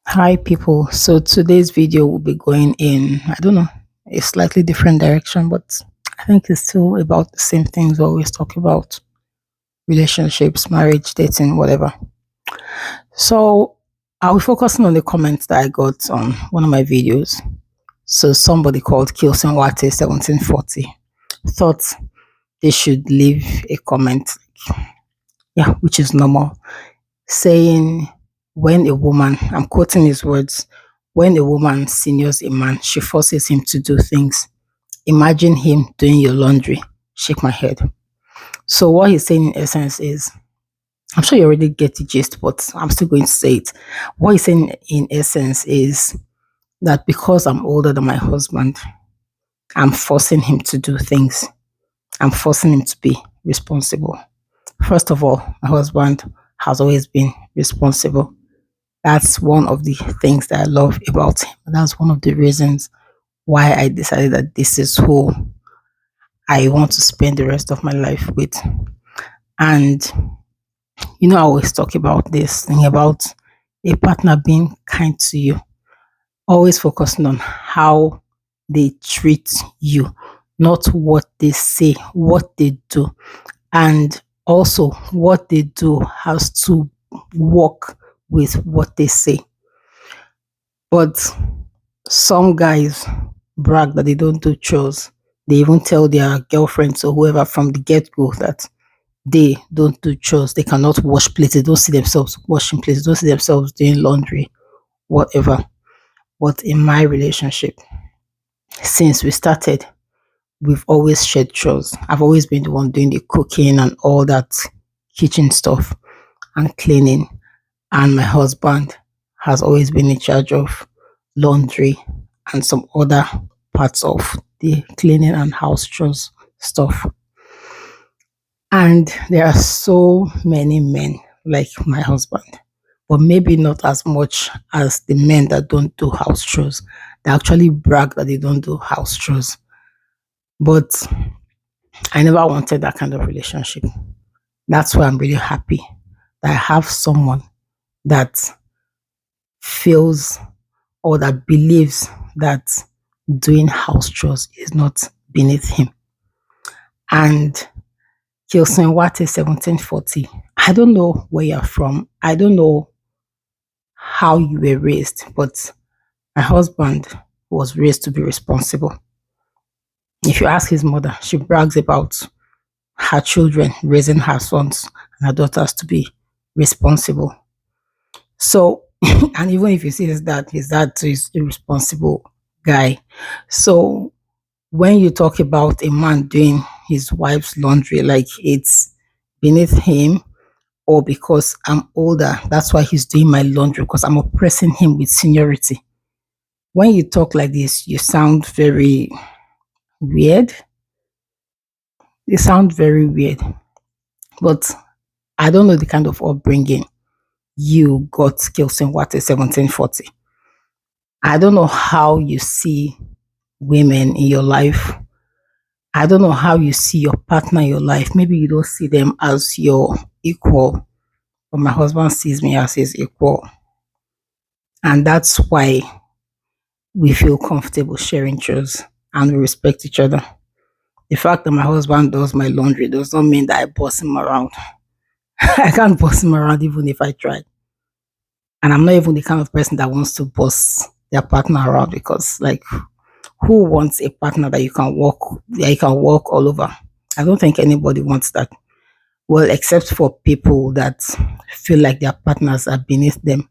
Hi people, so today's video will be going in, I don't know, a slightly different direction, but I think it's still about the same things we always talk about: relationships, marriage, dating, whatever. So I'll be focusing on the comments that I got on one of my videos. So somebody called Kilsenwate 1740 thought they should leave a comment, yeah, which is normal, saying when a woman, I'm quoting his words, when a woman seniors a man, she forces him to do things. Imagine him doing your laundry. Shake my head. So what he's saying in essence is, I'm sure you already get the gist, but I'm still going to say it. What he's saying in essence is that because I'm older than my husband, I'm forcing him to do things. I'm forcing him to be responsible. First of all, my husband has always been responsible. That's one of the things that I love about him. That's one of the reasons why I decided that this is who I want to spend the rest of my life with. And I always talk about this thing about a partner being kind to you, always focusing on how they treat you, not what they say, what they do. And also, what they do has to work with what they say. But some guys brag that they don't do chores. They even tell their girlfriends or whoever from the get go that they don't do chores. They cannot wash plates. They don't see themselves washing plates. They don't see themselves doing laundry, whatever. But in my relationship, since we started, we've always shared chores. I've always been the one doing the cooking and all that kitchen stuff and cleaning. And my husband has always been in charge of laundry and some other parts of the cleaning and house chores stuff. And there are so many men like my husband, but maybe not as much as the men that don't do house chores. They actually brag that they don't do house chores. But I never wanted that kind of relationship. That's why I'm really happy that I have someone that feels or that believes that doing house chores is not beneath him. And Kilson Wate 1740, I don't know where you're from. I don't know how you were raised, but my husband was raised to be responsible. If you ask his mother, she brags about her children raising her sons and her daughters to be responsible. So, and even if you see his dad too is a responsible guy. So, when you talk about a man doing his wife's laundry, like it's beneath him, or because I'm older, that's why he's doing my laundry because I'm oppressing him with seniority. When you talk like this, you sound very weird. You sound very weird, but I don't know the kind of upbringing you got, Kilson Water 1740. I don't know how you see women in your life. I don't know how you see your partner in your life. Maybe you don't see them as your equal, but my husband sees me as his equal. And that's why we feel comfortable sharing chores and we respect each other. The fact that my husband does my laundry does not mean that I boss him around. I can't boss him around even if I try. And I'm not even the kind of person that wants to boss their partner around because, like, who wants a partner that you can walk all over? I don't think anybody wants that. Well, except for people that feel like their partners are beneath them.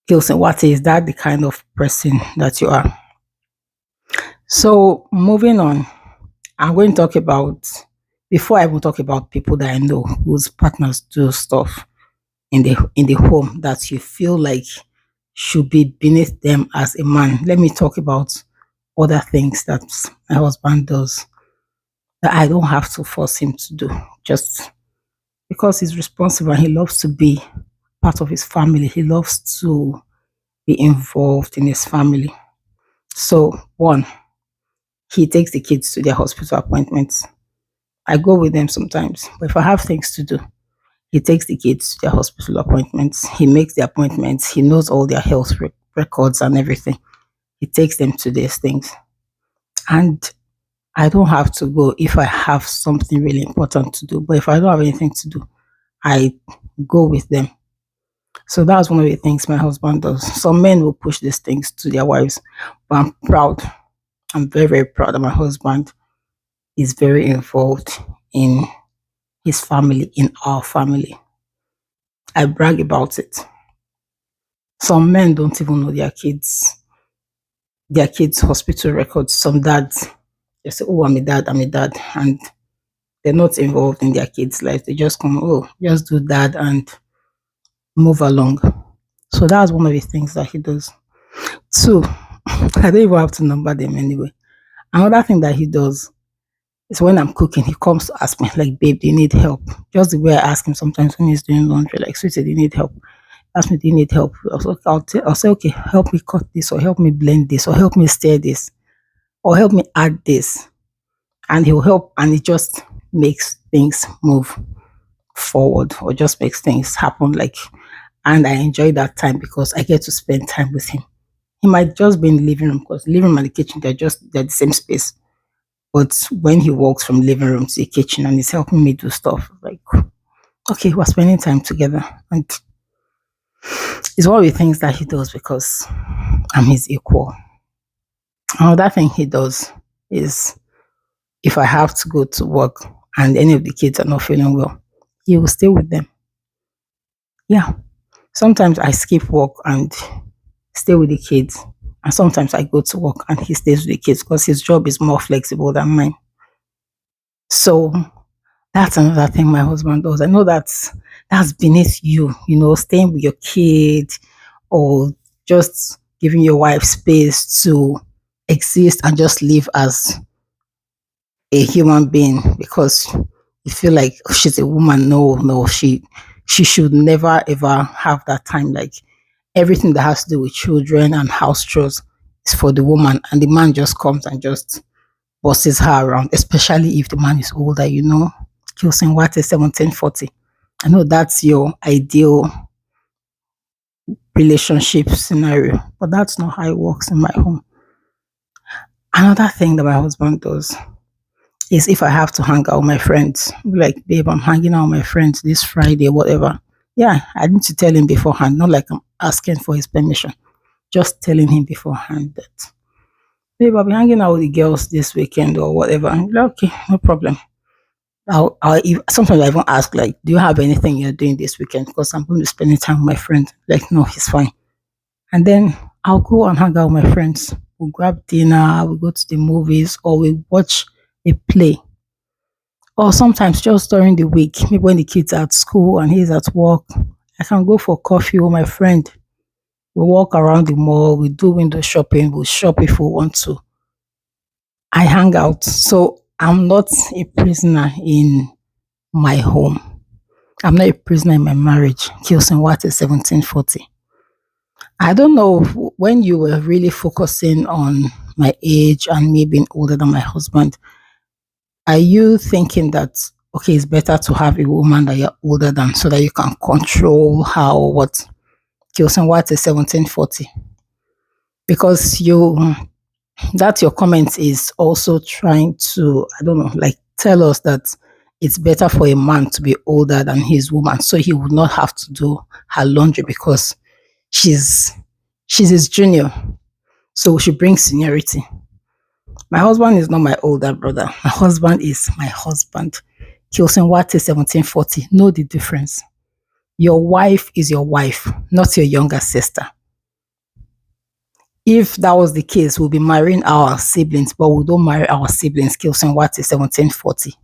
Gilson, what is that the kind of person that you are? So moving on, I'm going to talk about before I will talk about people that I know whose partners do stuff in the home that you feel like should be beneath them as a man. Let me talk about other things that my husband does that I don't have to force him to do just because he's responsible and he loves to be part of his family. He loves to be involved in his family. So, one, he takes the kids to their hospital appointments. I go with them sometimes, but if I have things to do, He takes the kids to their hospital appointments. He makes the appointments. He knows all their health records and everything. He takes them to these things. And I don't have to go if I have something really important to do. But if I don't have anything to do, I go with them. So that's one of the things my husband does. Some men will push these things to their wives, but I'm proud. I'm very, very proud that my husband is very involved in his family, in our family. I brag about it. Some men don't even know their kids' hospital records. Some dads, they say, "Oh, I'm a dad," and they're not involved in their kids' life. They just come, "Oh, just do that and move along." So that's one of the things that he does. Two, I don't even have to number them anyway. Another thing that he does is when I'm cooking, he comes to ask me, like, "Babe, do you need help?" Just the way I ask him sometimes when he's doing laundry, like, "Sweetie, do you need help?" Ask me, "Do you need help?" I'll say, "Okay, help me cut this, or help me blend this, or help me stir this, or help me add this." And he'll help, and it just makes things move forward, or just makes things happen. Like, and I enjoy that time because I get to spend time with him. He might just be in the living room, because living room and the kitchen, they're the same space. But when he walks from living room to the kitchen and he's helping me do stuff, like, okay, we're spending time together. And it's one of the things that he does because I'm his equal. Another thing he does is, if I have to go to work and any of the kids are not feeling well, he will stay with them. Yeah. Sometimes I skip work and stay with the kids. And sometimes I go to work and he stays with the kids because his job is more flexible than mine. So that's another thing my husband does. I know that's beneath you, staying with your kid, or just giving your wife space to exist and just live as a human being because you feel like, "Oh, she's a woman." No, no, she should never ever have that time. Like, everything that has to do with children and house chores is for the woman, and the man just comes and just bosses her around, especially if the man is older, Kilson What is 1740. I know that's your ideal relationship scenario, but that's not how it works in my home. Another thing that my husband does is, if I have to hang out with my friends, like, "Babe, I'm hanging out with my friends this Friday," whatever. Yeah, I need to tell him beforehand, not like I'm asking for his permission. Just telling him beforehand that, "Babe, I'll be hanging out with the girls this weekend," or whatever. And he's like, "Okay, no problem." Sometimes I even ask, like, "Do you have anything you're doing this weekend? Because I'm going to be spending time with my friend." Like, "No, he's fine." And then I'll go and hang out with my friends. We'll grab dinner, we'll go to the movies, or we watch a play. Or sometimes just during the week, maybe when the kids are at school and he's at work, I can go for coffee with my friend. We walk around the mall, we do window shopping, we'll shop if we want to. I hang out. So I'm not a prisoner in my home. I'm not a prisoner in my marriage. Kilson What is 1740. I don't know, when you were really focusing on my age and me being older than my husband, are you thinking that, okay, it's better to have a woman that you're older than so that you can control how or what? Kilson What is 1740. Because your comment is also trying to, I don't know, like, tell us that it's better for a man to be older than his woman, so he would not have to do her laundry because she's his junior. So she brings seniority. My husband is not my older brother. My husband is my husband. Kilson What is 1740. Know the difference. Your wife is your wife, not your younger sister. If that was the case, we'll be marrying our siblings, but we don't marry our siblings. Kilson What is 1740.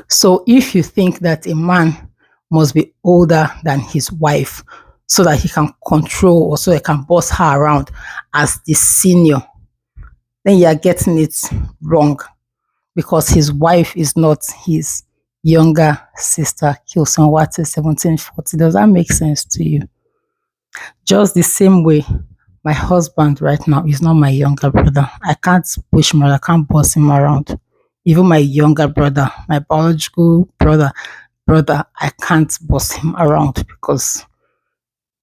So if you think that a man must be older than his wife so that he can control, or so he can boss her around as the senior, then you are getting it wrong, because his wife is not his younger sister. Kilson What is 1740. Does that make sense to you? Just the same way, my husband right now is not my younger brother. I can't push him around, I can't boss him around. Even my younger brother, my biological brother, brother, I can't boss him around because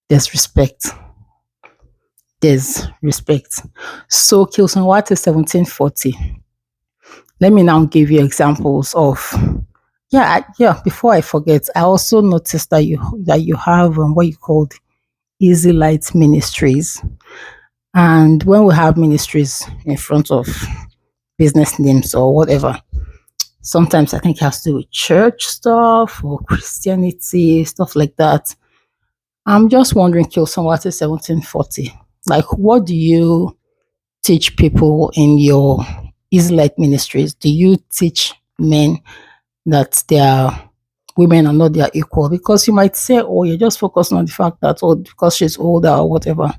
there's respect. There's respect. So Kilson Watt is 1740. Let me now give you examples of yeah. Before I forget, I also noticed that you have what you called Easy Light Ministries, and when we have ministries in front of business names or whatever, sometimes I think it has to do with church stuff or Christianity stuff like that. I'm just wondering, Kilson, what is 1740? Like, what do you teach people in your Easy Light Ministries? Do you teach men that they are women are not their equal? Because you might say, oh, you're just focusing on the fact that, oh, because she's older or whatever.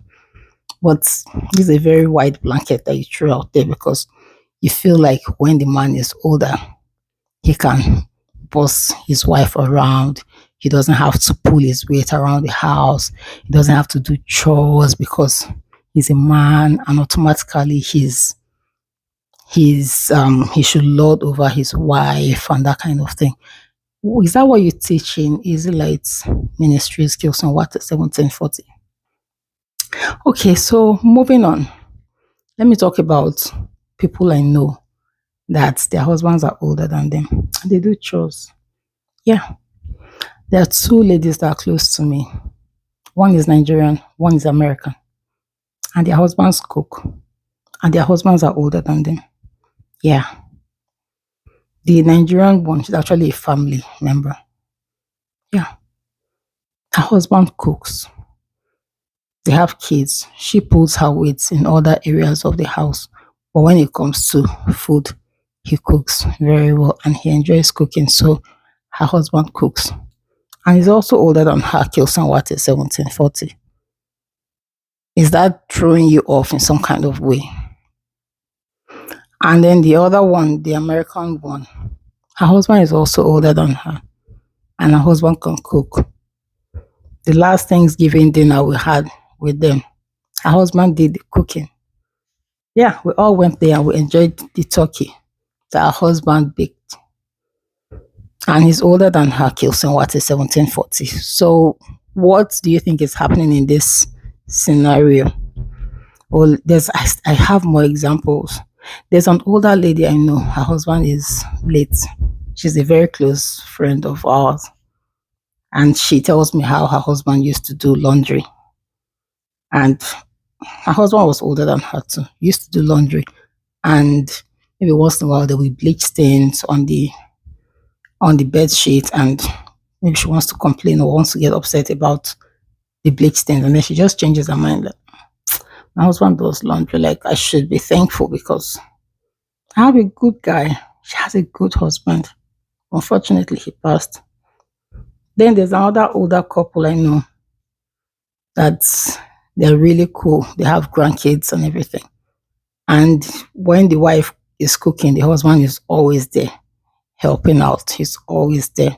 But this is a very wide blanket that you throw out there because you feel like when the man is older, he can boss his wife around. He doesn't have to pull his weight around the house. He doesn't have to do chores because he's a man and automatically he should lord over his wife and that kind of thing. Is that what you teach in Easy Lights Ministry Skills and what 1740? Okay, so moving on. Let me talk about people I know that their husbands are older than them. They do chores. Yeah. There are two ladies that are close to me. One is Nigerian, one is American. And their husbands cook. And their husbands are older than them. Yeah. The Nigerian one, she's actually a family member. Yeah. Her husband cooks. They have kids. She pulls her weight in other areas of the house. But when it comes to food, he cooks very well and he enjoys cooking. So her husband cooks. And he's also older than her, Kilson Watt is 1740. Is that throwing you off in some kind of way? And then the other one, the American one, her husband is also older than her. And her husband can cook. The last Thanksgiving dinner we had with them, her husband did the cooking. Yeah, we all went there and we enjoyed the turkey that her husband baked. And he's older than her, Kilson Watt is 1740. So what do you think is happening in this scenario? Well, I have more examples. There's an older lady I know. Her husband is late. She's a very close friend of ours. And she tells me how her husband used to do laundry. And her husband was older than her too. Used to do laundry. And maybe once in a while there will be bleach stains on the bed sheet, and maybe she wants to complain or wants to get upset about the bleach stains, and then she just changes her mind. Like, my husband does laundry. Like, I should be thankful because I have a good guy. She has a good husband. Unfortunately, he passed. Then there's another older couple I know that they're really cool. They have grandkids and everything. And when the wife is cooking, the husband is always there helping out. He's always there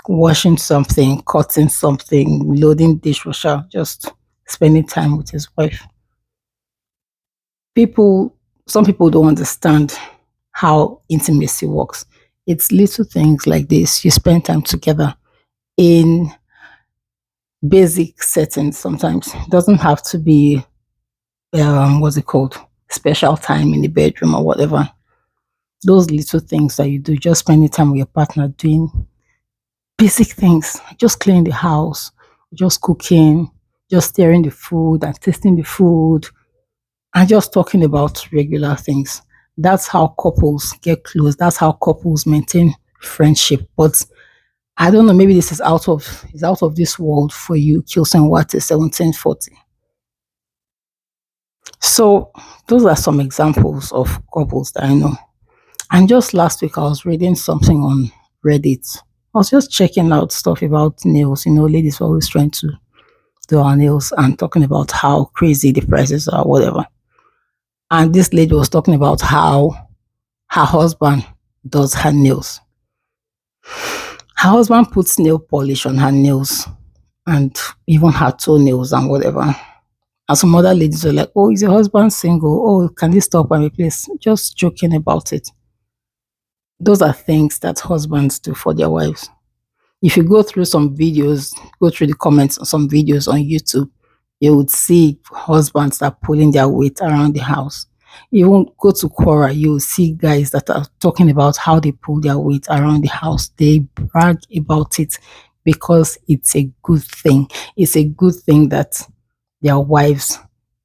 washing something, cutting something, loading dishwasher, just spending time with his wife. Some people don't understand how intimacy works. It's little things like this. You spend time together in basic settings sometimes. It doesn't have to be, what's it called? Special time in the bedroom or whatever. Those little things that you do, just spending time with your partner doing basic things, just cleaning the house, just cooking, just stirring the food and tasting the food, and just talking about regular things. That's how couples get close. That's how couples maintain friendship. But I don't know, maybe this is out of this world for you, Kilson Watt is 1740. So those are some examples of couples that I know. And just last week I was reading something on Reddit. I was just checking out stuff about nails. Ladies are always trying to do our nails and talking about how crazy the prices are, whatever. And this lady was talking about how her husband does her nails. Her husband puts nail polish on her nails and even her toenails and whatever. And some other ladies were like, oh, is your husband single? Oh, can he stop and replace? Just joking about it. Those are things that husbands do for their wives. If you go through some videos, go through the comments on some videos on YouTube, you would see husbands that are pulling their weight around the house. You won't go to Quora, you will see guys that are talking about how they pull their weight around the house. They brag about it because it's a good thing. It's a good thing that their wives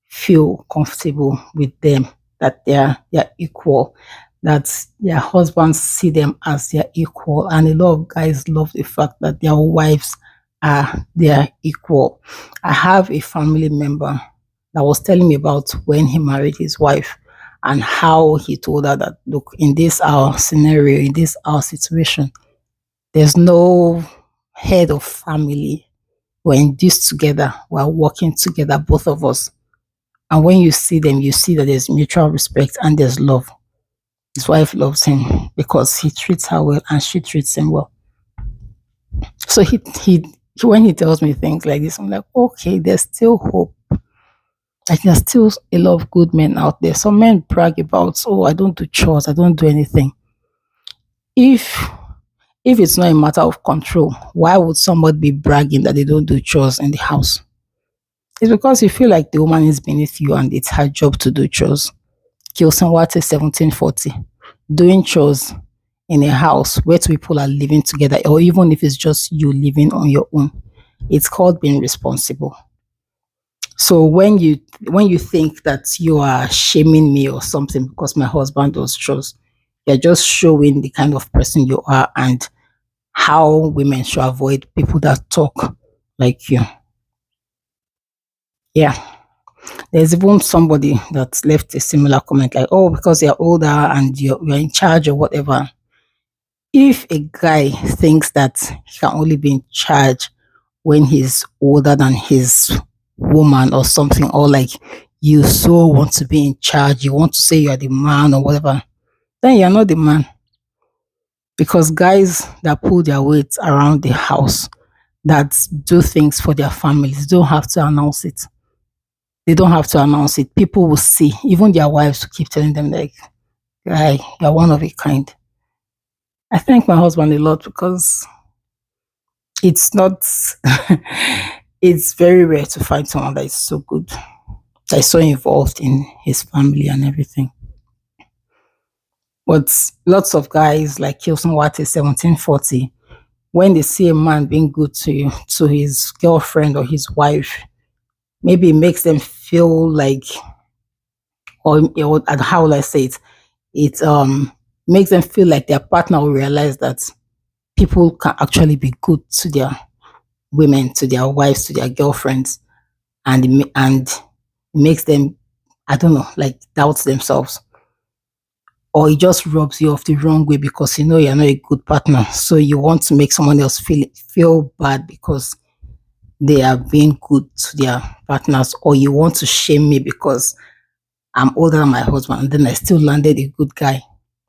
feel comfortable with them, that they're equal, that their husbands see them as their equal. And a lot of guys love the fact that their wives are their equal. I have a family member that was telling me about when he married his wife and how he told her that, look, in this our scenario, in this our situation, there's no head of family. We're in this together. We're working together, both of us. And when you see them, you see that there's mutual respect and there's love. His wife loves him because he treats her well and she treats him well. So when he tells me things like this, I'm like, okay, there's still hope. Like there's still a lot of good men out there. Some men brag about, oh, I don't do chores, I don't do anything. If if it's not a matter of control, why would somebody be bragging that they don't do chores in the house? It's because you feel like the woman is beneath you and it's her job to do chores. Kilson 1740. Doing chores in a house where two people are living together, or even if it's just you living on your own, it's called being responsible. So when you think that you are shaming me or something because my husband does chores, you're just showing the kind of person you are and how women should avoid people that talk like you. Yeah. There's even somebody that left a similar comment like, oh, because you're older and you're in charge or whatever. If a guy thinks that he can only be in charge when he's older than his woman or something, or like you so want to be in charge, you want to say you're the man or whatever, then you're not the man. Because guys that pull their weight around the house, that do things for their families, don't have to announce it. They don't have to announce it. People will see. Even their wives will keep telling them like, guy, you're one of a kind. I thank my husband a lot because it's not it's very rare to find someone that is so good, that is so involved in his family and everything. But lots of guys like Kilson Wate 1740, when they see a man being good to his girlfriend or his wife, maybe it makes them feel like, or how will I say it? It makes them feel like their partner will realize that people can actually be good to their women, to their wives, to their girlfriends, and and it makes them, I don't know, like doubt themselves, or it just rubs you off the wrong way because you know you're not a good partner, so you want to make someone else feel bad because they are being good to their partners, or you want to shame me because I'm older than my husband and then I still landed a good guy.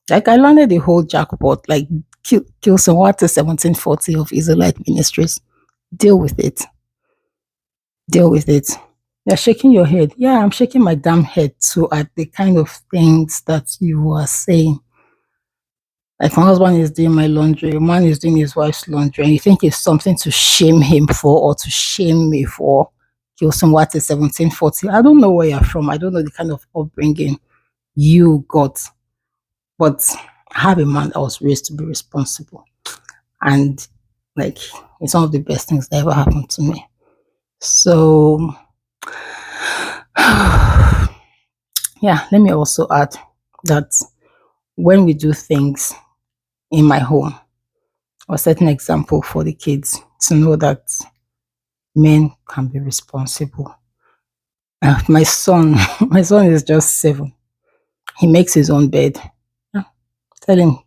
Like I landed a whole jackpot, like Kilson Water 1740 of Israelite Ministries. Deal with it. Deal with it. You're shaking your head. Yeah, I'm shaking my damn head too at the kind of things that you are saying. Like my husband is doing my laundry, a man is doing his wife's laundry, and you think it's something to shame him for or to shame me for. Kilson Water 1740. I don't know where you're from. I don't know the kind of upbringing you got, but I have a man that was raised to be responsible. And like it's one of the best things that ever happened to me. So yeah, let me also add that when we do things in my home, or set an example for the kids to know that men can be responsible. My son, my son is just 7. He makes his own bed. Yeah, tell him,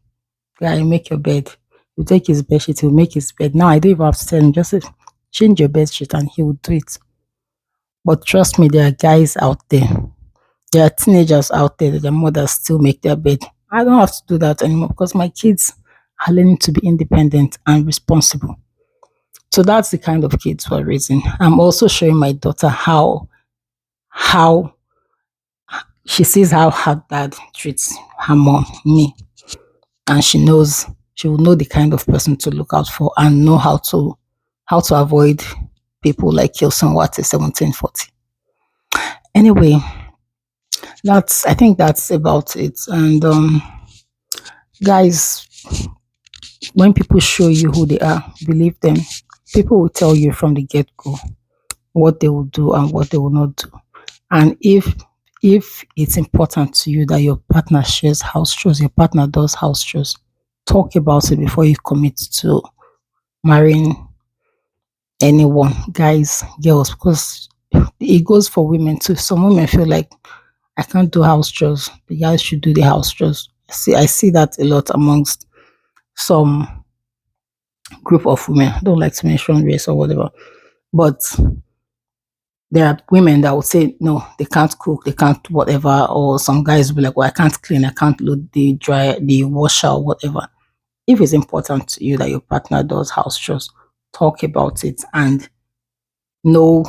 guy, make your bed. You take his bed sheet, he'll make his bed. Now I don't even have to tell him, just change your bed sheet and he will do it. But trust me, there are guys out there. There are teenagers out there that their mothers still make their bed. I don't have to do that anymore because my kids are learning to be independent and responsible. So that's the kind of kids we're raising. I'm also showing my daughter how she sees how her dad treats her mom, me, and she knows she will know the kind of person to look out for and know how to avoid people like Kilson Watt 1740. Anyway, that's I think that's about it. And guys, when people show you who they are, believe them. People will tell you from the get-go what they will do and what they will not do. And if it's important to you that your partner shares house chores, your partner does house chores, talk about it before you commit to marrying anyone, guys, girls, because it goes for women too. Some women feel like I can't do house chores. The guys should do the house chores. I see that a lot amongst some group of women. I don't like to mention race or whatever, but there are women that will say no, they can't cook, they can't whatever, or some guys will be like, well, I can't clean, I can't load the dryer, the washer, or whatever. If it's important to you that your partner does house chores, talk about it and know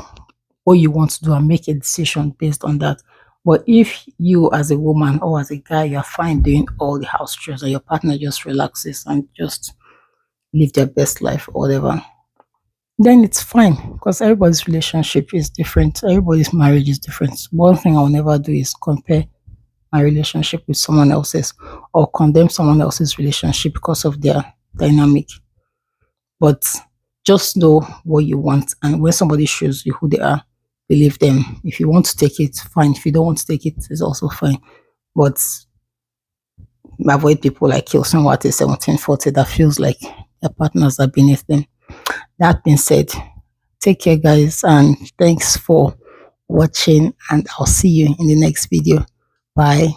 what you want to do and make a decision based on that. But if you as a woman or as a guy, you're fine doing all the house chores and your partner just relaxes and just live their best life or whatever, then it's fine because everybody's relationship is different. Everybody's marriage is different. One thing I'll never do is compare my relationship with someone else's or condemn someone else's relationship because of their dynamic. But just know what you want, and when somebody shows you who they are, believe them. If you want to take it, fine. If you don't want to take it, it's also fine. But avoid people like Kilson Watt 1740 that feels like their partners are beneath them. That being said, take care, guys, and thanks for watching. And I'll see you in the next video. Bye.